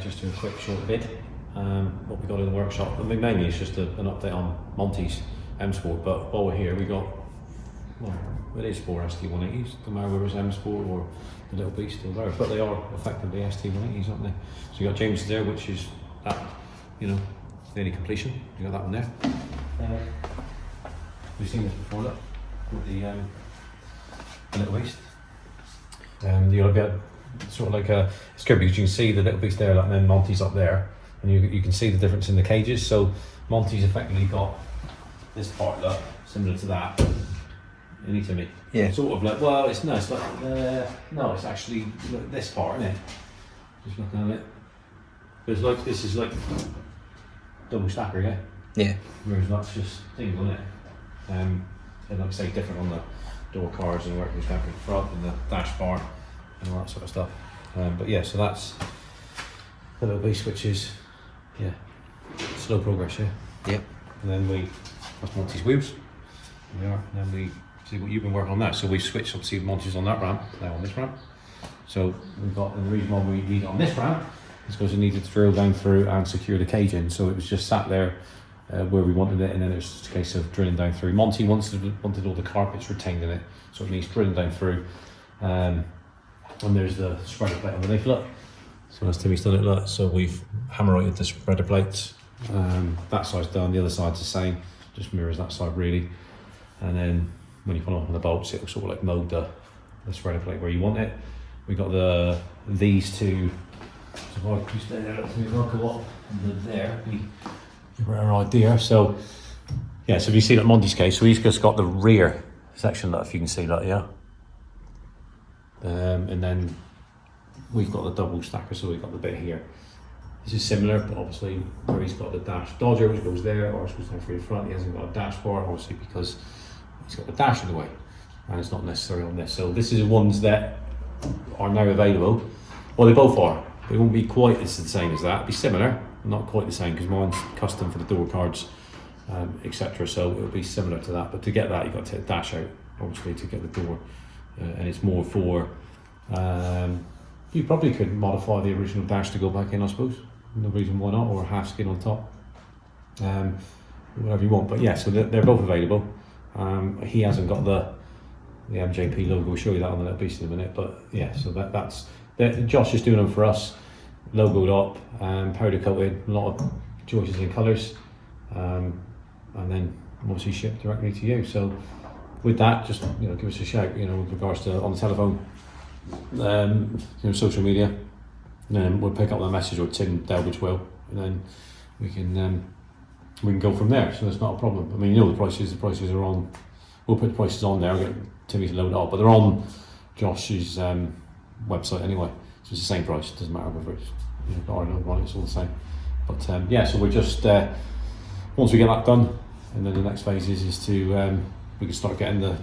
just do a quick short vid. What we got in the workshop. I mean, mainly it's just an update on Monty's M Sport, but while we're here, we got, well, it is 4 ST180s, no matter whether it's M Sport or the little beast or whatever, but they are effectively ST180s, aren't they? So you got James there, which is that, you know, nearly completion. You got that one there. We've seen this before, look, with the little beast. You'll get sort of like a, it's good because you can see the little beast there, like, and then Monty's up there, and you can see the difference in the cages. So Monty's effectively got this part, look, similar to that. You need to make sort of like, well, it's no, it's like no, it's actually like this part, isn't it? Just looking at it. It's like, this is like double stacker, yeah. Yeah. Whereas that's just things, isn't it? And like I say, different on the door cards and working back in front and the dash bar and all that sort of stuff. But yeah, so that's the little beast, which is slow progress, yeah. Yep. And then that's Monty's wheels. There we are. And then we see what you've been working on that. So we've switched, obviously, Monty's on that ramp, now on this ramp. So we've got, and the reason why we need it on this ramp is because we needed to drill down through and secure the cage in. So it was just sat there where we wanted it, and then it was just a case of drilling down through. Monty wanted all the carpets retained in it, so it needs drilling down through. And there's the spreader plate underneath, look. So as Timmy's done it, look. So we've hammer-righted the spreader plates. That side's done, the other side's the same, just mirrors that side really. And then when you put on the bolts, it'll sort of like mold the spreader plate where you want it. We got these two. So if I stay there, let me work a lot under there. Give her an idea. So yeah, so if you see that Monty's case, so he's just got the rear section, that if you can see that, yeah. And then we've got the double stacker, so we've got the bit here. This is similar, but obviously where he's got the dash dodger, which goes there, or goes down through the front, he hasn't got a dash bar, obviously because he's got the dash in the way, and it's not necessary on this. So this is the ones that are now available. Well, they both are. They won't be quite the same as that. It'll be similar, not quite the same, because mine's custom for the door cards, etc. So it'll be similar to that. But to get that, you've got to take the dash out, obviously, to get the door. And it's more for, you probably could modify the original dash to go back in, I suppose. No reason why not, or a half skin on top. Whatever you want. But yeah, so they're both available. He hasn't got the MJP logo. We'll show you that on the little beast in a minute. But yeah, so that's Josh is doing them for us, logoed up, powder coated, a lot of choices in colours, and then obviously shipped directly to you. So with that, just give us a shout, with regards to on the telephone, social media, and then we'll pick up that message, or Tim Delbridge will, and then we can go from there. So it's not a problem. I mean, the prices are on. We'll put the prices on there. I'll get Timmy to load it up, but they're on Josh's website anyway, so it's the same price. It doesn't matter whether it's or no, it's all the same. But yeah, so we're just once we get that done, and then the next phase is to we can start getting the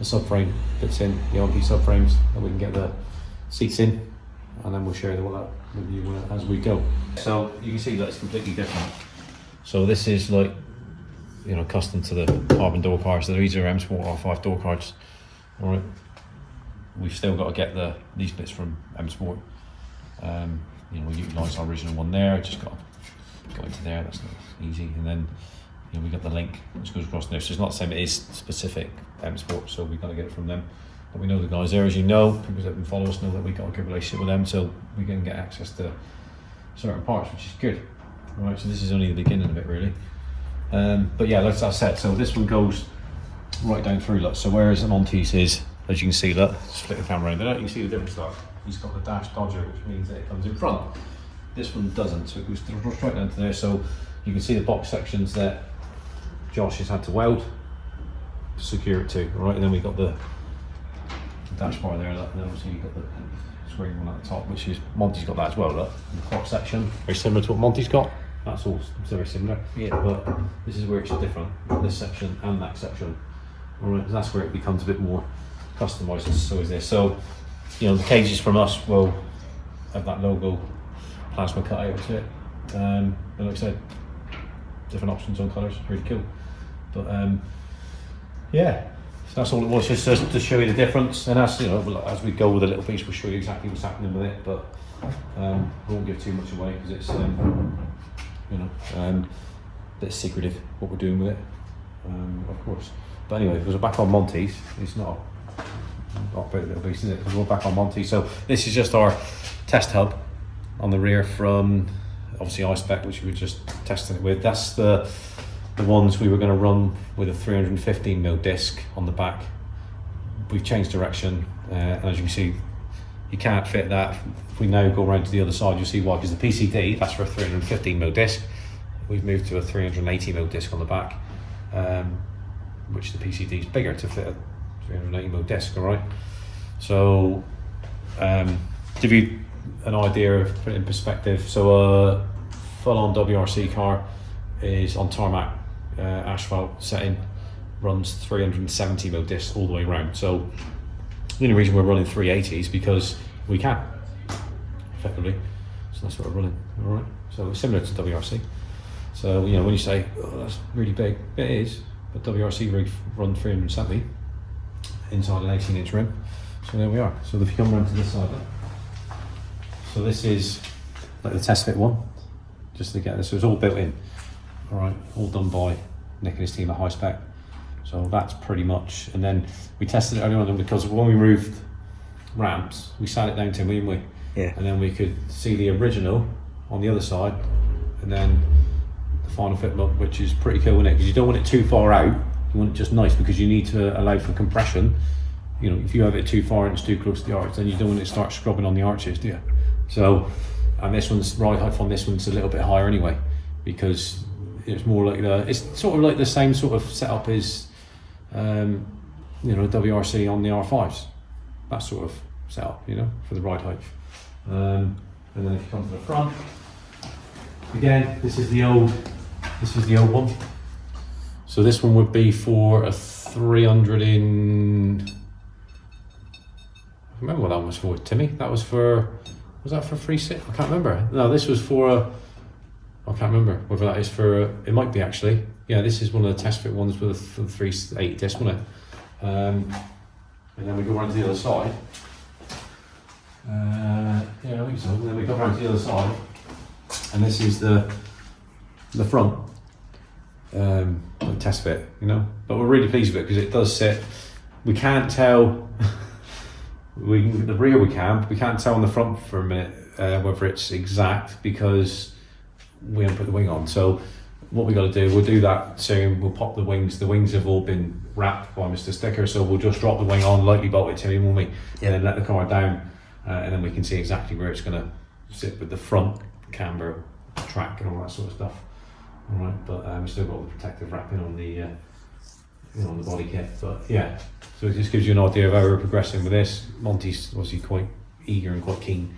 subframe bits in, the LP subframes, and we can get the seats in, and then we'll share that with you as we go. So you can see that it's completely different. So this is like custom to the carbon door cards. So these are M Sport R5 door cards. All right. We've still got to get these bits from M Sport. We utilise our original one there. Just got to go into there. That's easy. And then we got the link which goes across there. So it's not the same. It is specific M Sport. So we've got to get it from them. But we know the guys there, as you know. People that can follow us know that we've got a good relationship with them. So we can get access to certain parts, which is good. All right. So this is only the beginning of it, really. But yeah, like I said, so this one goes right down through. Look. So whereas Monty's is, as you can see, look, split the camera around there, you can see the different stuff. He's got the dash dodger, which means that it comes in front. This one doesn't, so it goes right down to there. So you can see the box sections that Josh has had to weld to secure it to, all right? And then we've got the dash bar there, look, and then obviously you've got the screen one at the top, which is, Monty's got that as well, look. And the clock section, very similar to what Monty's got. That's all very similar. Yeah. But this is where it's different, this section and that section. All right, that's where it becomes a bit more customised, and so is this. So, the cages from us will have that logo plasma cut out to it. And like I said, different options on colours, really cool. But yeah, so that's all it was, just to show you the difference. And as as we go with the little piece, we'll show you exactly what's happening with it. But We won't give too much away because it's you know, a bit secretive what we're doing with it, of course. But anyway, if we're back on Monty's, it's not a little beast, is it? We're back on Monty. So this is just our test hub on the rear from obviously iSpec, which we were just testing it with. That's the ones we were going to run with a 315mm disc on the back. We've changed direction, and as you can see, you can't fit that. If we now go around to the other side, you'll see why, because the PCD, that's for a 315mm disc. We've moved to a 380mm disc on the back, which the PCD is bigger to fit a 380mm disc, all right? So, give you an idea of put it in perspective. So a full-on WRC car is on tarmac asphalt setting, runs 370mm disc all the way around. So the only reason we're running 380s because we can, effectively. So that's what we're running, all right? So it's similar to WRC. So, you know, when you say, oh, that's really big, it is, but WRC rigs run 370 inside an 18-inch rim. So there we are. So if you come around to this side, so this is like the test fit one, just to get this. So it's all built in, all right, all done by Nick and his team at iSpec. So that's pretty much, and then we tested it earlier on because when we moved ramps, we sat it down to him, didn't we? Yeah. And then we could see the original on the other side, and then the final fitment, which is pretty cool, isn't it? Because you don't want it too far out. You want it just nice because you need to allow for compression. You know, if you have it too far and it's too close to the arch, then you don't want it to start scrubbing on the arches, do you? So, and this one's ride height on this one's a little bit higher anyway, because it's more like it's sort of like the same sort of setup as you know, WRC on the R5s, that sort of setup, you know, for the ride height. And then if you come to the front, again, this is the old one. So this one would be for a 300 in. I remember what that one was for, Timmy. That was for. Was that for 360? I can't remember. No, this was for a. I can't remember whether that is for. It might be actually. Yeah, this is one of the test fit ones for the 380 disc, wasn't it? And then we go around to the other side. Yeah, I think so. And then we go around to the other side, and this is the front test fit, you know. But we're really pleased with it because it does sit. We can't tell. The rear we can, but we can't tell on the front for a minute whether it's exact because we haven't put the wing on. So what we got to do, we'll do that soon. We'll pop the wings. The wings have all been wrapped by Mr. Sticker, so we'll just drop the wing on, lightly bolt it to him, won't we? Yeah. And then let the car down, and then we can see exactly where it's going to sit with the front camber, track, and all that sort of stuff. All right, but we've still got the protective wrapping on the on the body kit. But yeah, so it just gives you an idea of how we're progressing with this. Monty's obviously quite eager and quite keen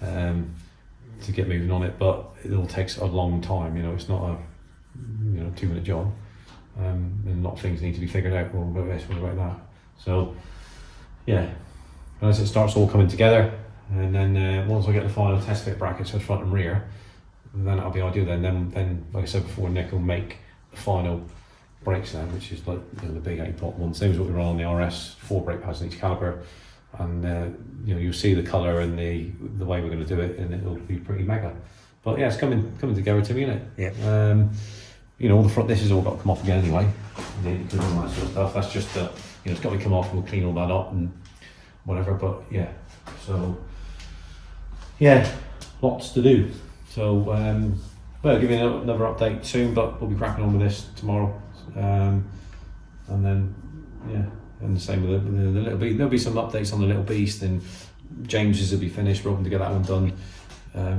to get moving on it, but it all takes a long time. You know, it's not a 2-minute job, and a lot of things need to be figured out. Well, about this, what about that? So yeah, as it starts all coming together, and then once I get the final test fit brackets for the front and rear, then that'll be ideal. Then like I said before, Nick will make the final brakes now, which is like the big 8-pot one, same as what we run on the RS, 4 brake pads in each caliper, and you'll see the colour and the way we're going to do it, and it'll be pretty mega. But yeah, it's coming together to me, isn't it? Yeah. All the front, this has all got to come off again anyway, and all that sort of stuff. That's just it's got to come off, and we'll clean all that up and whatever. But yeah, so yeah, lots to do. So well, give you another update soon, but we'll be cracking on with this tomorrow. And then yeah, and the same with the Little Beast. There'll be some updates on the Little Beast, and James's will be finished. We're hoping to get that one done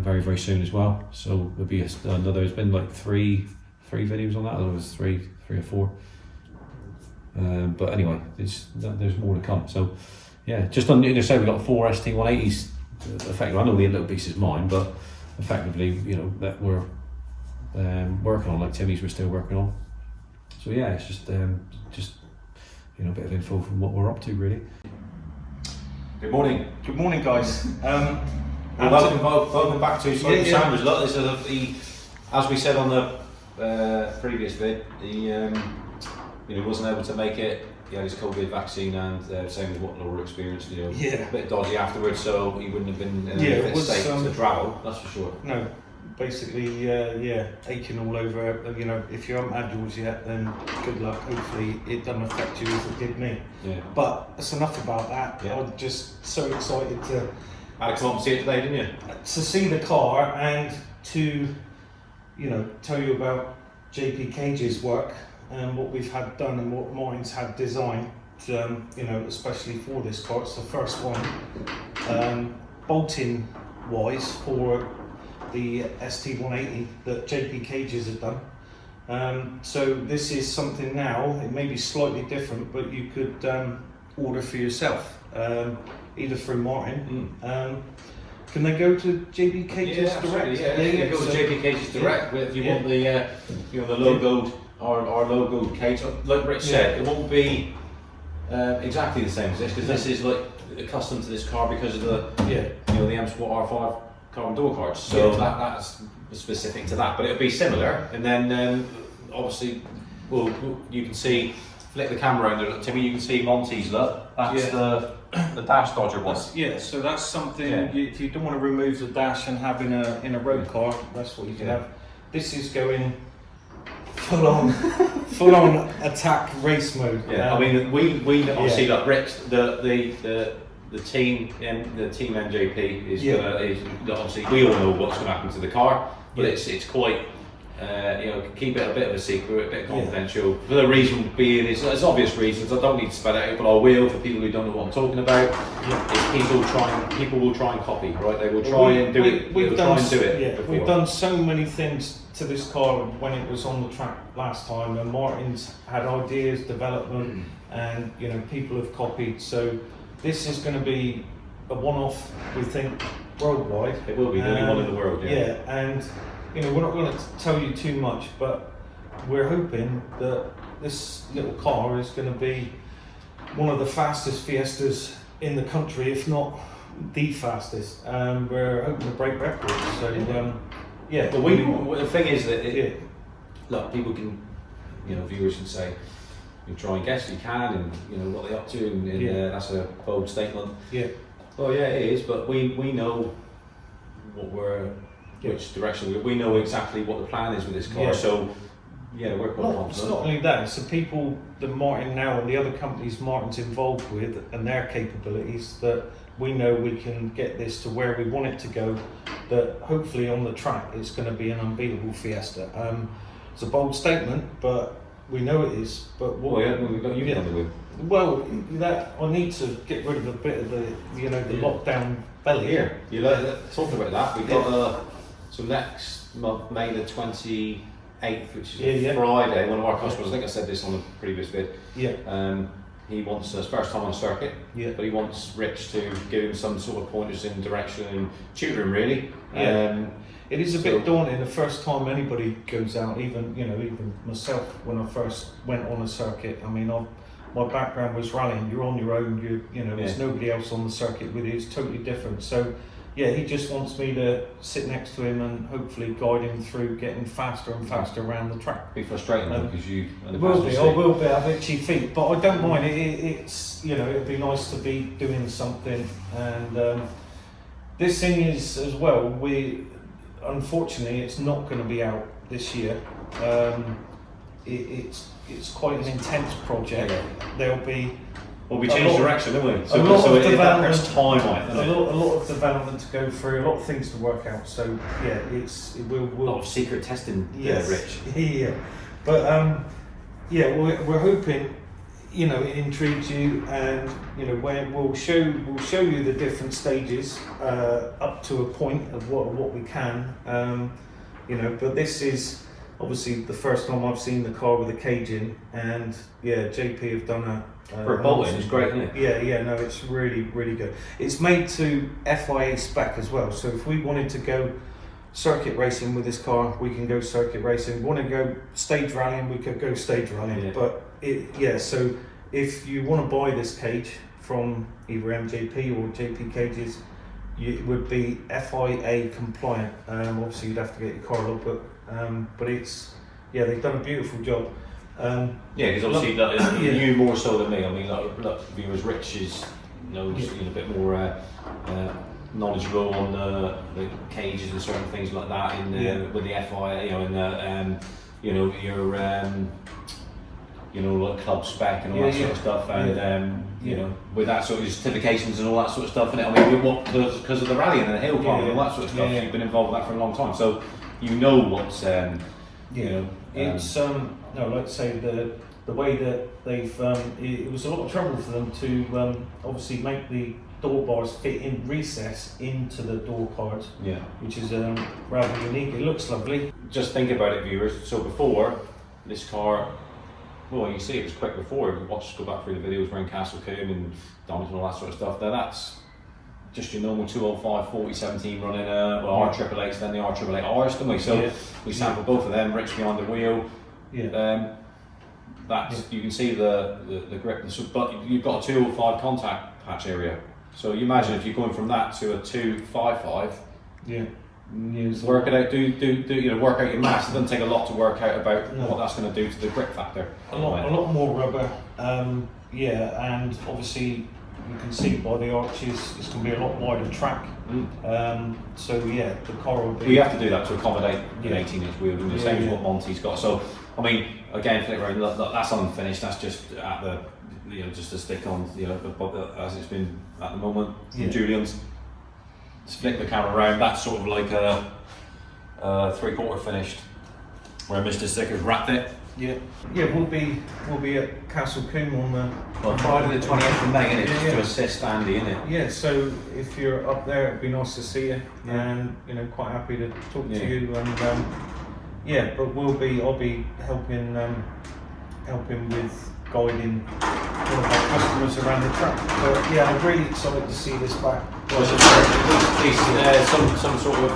very, very soon as well. So there'll be another. There's been like three videos on that. There was three or four. But anyway, there's more to come. So yeah, just on say we've got 4 ST180s. Effectively, I know the Little Beast is mine, but effectively, that we're working on, like Timmy's, we're still working on. So yeah, it's just a bit of info from what we're up to, really. Good morning, guys. Welcome back to Smoky Sandwich. Look, this is as we said on the previous vid, he wasn't able to make it. he had his COVID vaccine, and same as what Laura experienced, you know, Yeah. a bit dodgy afterwards, so he wouldn't have been in a Yeah, it fit was, state to travel, that's for sure. No, basically, aching all over. You know, if you haven't had yours yet, then good luck. Hopefully, it doesn't affect you as it did me. Yeah. But that's enough about that. Yeah. I'm just so excited to Alex, come and see it today, didn't you? see the car and to, you know, tell you about JP Cage's work and what we've had done and what Martin's had designed. You know, especially for this car, it's the first one, bolting wise, for the ST180 that JP Cages have done. So this is something now, it may be slightly different, but you could order for yourself, either through Martin. Can they go to JP Cages direct? Yeah, go to JP Cages direct. If you want the, you know, the logoed, our logoed cage, like Rich said, it won't be exactly the same as this, because this is like accustomed to this car because of the, you know, the M Sport R5 carbon door cards. So that's specific to that, but it'll be similar. And then obviously, you can see, flick the camera around there, Timmy. You can see Monty's look. That's the dash dodger one. So that's something. If you don't want to remove the dash and have in a road car, that's what you can have. This is going full on attack race mode. I mean, we obviously like Rick, the team MJP is obviously, we all know what's going to happen to the car, but it's quite you know, keep it a bit of a secret, a bit confidential. For the reason being, it's obvious reasons. I don't need to spell it out, but I will for people who don't know what I'm talking about. Is people will try and copy, right? They will try and do it. We've done so many things to this car when it was on the track last time, and Martin's had ideas, development, and you know, people have copied. So this is going to be a one-off, we think, worldwide. It will be the only one in the world. And you know, we're not going to tell you too much, but we're hoping that this little car is going to be one of the fastest Fiestas in the country, if not the fastest. We're hoping to break records. So but the thing is that look, people can, you know, viewers can say, you try and guess, you can, and you know what they're up to, and that's a bold statement. Well, it is, but we know what which direction we know exactly what the plan is with this car. So we're quite confident. It's not only that, it's the people that Martin now and the other companies Martin's involved with and their capabilities that we know we can get this to where we want it to go, that hopefully on the track it's going to be an unbeatable Fiesta. It's a bold statement, but we know it is. But we've got you on the wheel. Well, that I need to get rid of a bit of the, you know, the lockdown belly. Here, talking about that, we've got so next month, May the 28th, which is Friday, one of our customers, I think I said this on the previous vid, he wants his first time on circuit, but he wants Rich to give him some sort of pointers in direction and tutor him really. It is a bit daunting the first time anybody goes out, even myself when I first went on a circuit. I mean, my background was rallying. You're on your own. There's nobody else on the circuit with you. It's totally different. So, he just wants me to sit next to him and hopefully guide him through getting faster and faster around the track. Be frustrating because you. I will be. I have itchy feet, but I don't mind. It's it'd be nice to be doing something. And this thing is as well. Unfortunately, it's not going to be out this year. It's quite an intense project. There'll be. Well, we changed direction, didn't we? So a lot of development, a lot of development to go through, a lot of things to work out. So we'll a lot of secret testing, Rich. But we're hoping, it intrigues you, and we'll show you the different stages up to a point of what we can. But this is obviously the first time I've seen the car with a cage in, and JP have done for a bolting, it's great, isn't it? No, it's really, really good. It's made to FIA spec as well, so if we wanted to go circuit racing with this car, we can go circuit racing. We want to go stage rallying, we could go stage rallying. But so if you want to buy this cage from either MJP or JP Cages, it would be FIA compliant. Obviously you'd have to get your car logbook, but it's they've done a beautiful job. Yeah, because obviously yeah. you more so than me. I mean, look, viewers, Rich is knows a bit more knowledgeable on the cages and certain things like that with the FI, in the your like club spec and all that sort of stuff, and with that sort of certifications and all that sort of stuff. And I mean, because of the rally and the hill climb and all that sort of stuff, you've been involved with that for a long time, so you know what's it's no, like I say, the way that they've it was a lot of trouble for them to obviously make the door bars fit in recess into the door cards, which is rather unique. It looks lovely. Just think about it, viewers. So before this car, well, you see it was quick before. Go back through the videos around Castle Combe and Donington and all that sort of stuff. Now that's just your normal 205 4017 running R888s, then the R888Rs, didn't we? So we sampled both of them, Rich behind the wheel. You can see the grip, but you've got a 205 contact patch area. So you imagine if you're going from that to a 255. Work it out. Do work out your mass. It doesn't take a lot to work out about what that's going to do to the grip factor. A lot more rubber. And obviously you can see by the arches it's going to be a lot wider track. So the car will be. You have to do that to accommodate an 18-inch wheel, the same as what Monty's got. So I mean, again, flick around. That's unfinished. That's just at the just to stick on as it's been at the moment from Julian's. Just flick the camera around. That's sort of like a 3/4 finished, where Mr. Sticker's wrapped it. We'll be at Castle Combe on Friday the 20th of May, innit? To assist Andy, innit? Yeah. So if you're up there, it'd be nice to see you, and quite happy to talk to you. And but I'll be helping with guiding one of our customers around the track. But I'm really excited to see this back. Well, some sort of,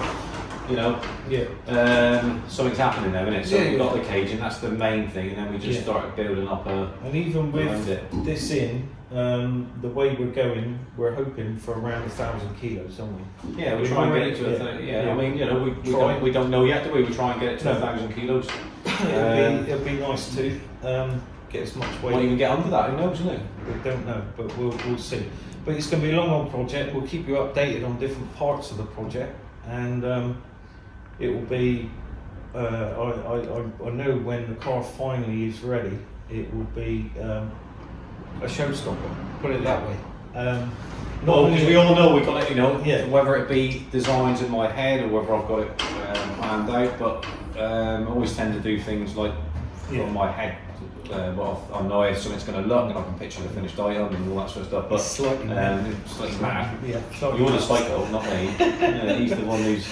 something's happening now, isn't it? So we've got the cage, and that's the main thing, and then we just started building up and even with this the way we're going, we're hoping for around 1,000 kilos, aren't we? Yeah, we'll try and get it to I mean, we don't know yet, do we? We try and get it to 1,000 kilos. It'll be nice to get as much weight. Might even get under that, who knows, isn't it? We don't know, but we'll see. But it's going to be a long old project. We'll keep you updated on different parts of the project, and it will be. I know when the car finally is ready, it will be a showstopper. Put it that way. Because we all know we've got it, whether it be designs in my head or whether I've got it planned out. But I always tend to do things like from my head. I know how something's going to look, and I can picture the finished item and all that sort of stuff. But slightly mad. You're the psycho, not me. He's the one who's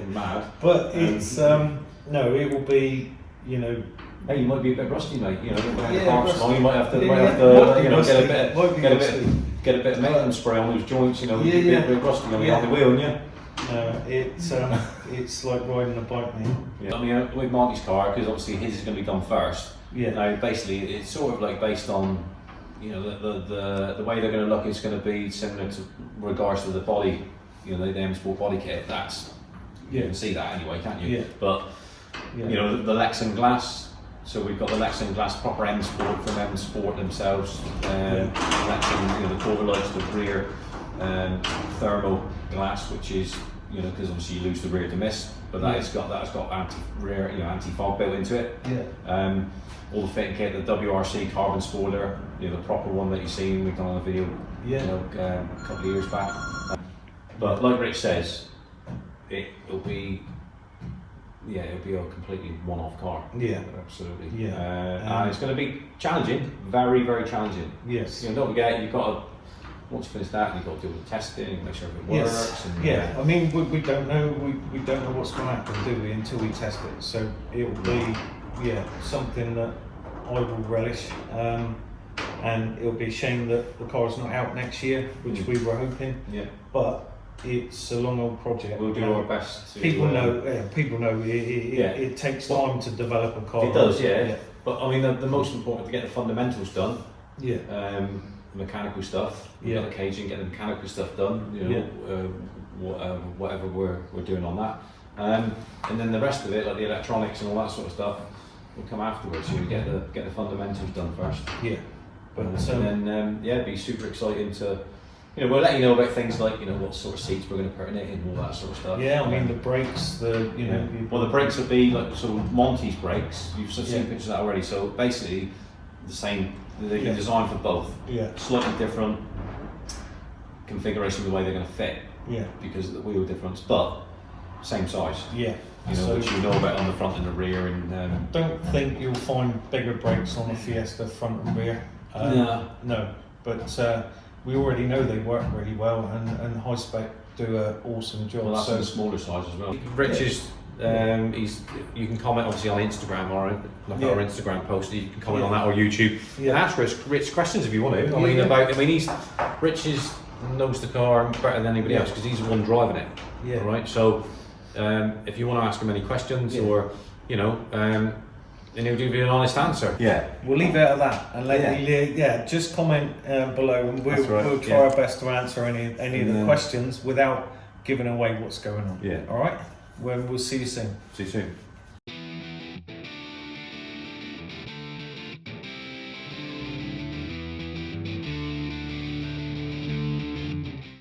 mad. But it's no, it will be Hey, you might be a bit rusty, mate. You might have to get a bit of maintenance spray on those joints. You'd be a bit rusty on the wheel, wouldn't you? It's like riding a bike, mate. I mean, with Monty's car, because obviously his is going to be done first. Now, basically, it's sort of like based on, the way they're going to look is going to be similar to regards to the body, the M Sport body kit. That's you can see that anyway, can't you? But the Lexan glass. So we've got the Lexan glass proper M Sport from M Sport themselves. Lexan, the quarter lights, the rear thermal glass, which is because obviously you lose the rear to mist, but that's got anti-rear, anti-fog built into it. All the fitting kit, the WRC carbon spoiler, the proper one that you've seen, we've done on a video, a couple of years back. But like Rich says, it'll be a completely one-off car. Absolutely. And it's going to be challenging, very, very challenging. Yes. Don't forget, you've got to. Once you finish that, you've got to do the testing, make sure everything works. And, I mean, we don't know. We don't know what's going to happen, do we, until we test it. So it will be, something that I will relish. And it'll be a shame that the car's not out next year, which we were hoping. But it's a long old project. We'll do our best. People know. It takes time to develop a car. It does, But I mean, the most important to get the fundamentals done. Mechanical stuff. We've got the caging, get the mechanical stuff done. Whatever we're doing on that, and then the rest of it, like the electronics and all that sort of stuff, will come afterwards. You get the fundamentals done first. Yeah. But and then it'd be super exciting to, we'll let you know about things like, what sort of seats we're going to put in it and all that sort of stuff. Yeah, I mean the brakes, well, the brakes will be like sort of Monty's brakes. You've seen pictures of that already. So basically, the same. They're designed for both. Yeah. Slightly different configuration of the way they're going to fit. Yeah. Because of the wheel difference, but same size. Yeah. Which you know about on the front and the rear, and don't think you'll find bigger brakes on the Fiesta front and rear. No, but we already know they work really well, and High Spec do an awesome job. Well, that's in the smaller size as well. Rich is, you can comment obviously on Instagram or look at our Instagram post. You can comment on that or YouTube. And ask Rich questions if you want to. Rich knows the car better than anybody else because he's the one driving it. Yeah. All right. So if you want to ask him any questions or and he'll give you an honest answer. Yeah, we'll leave it at that and let you. Just comment below, and we'll try our best to answer any of the questions without giving away what's going on. Yeah. All right. We'll see you soon. See you soon.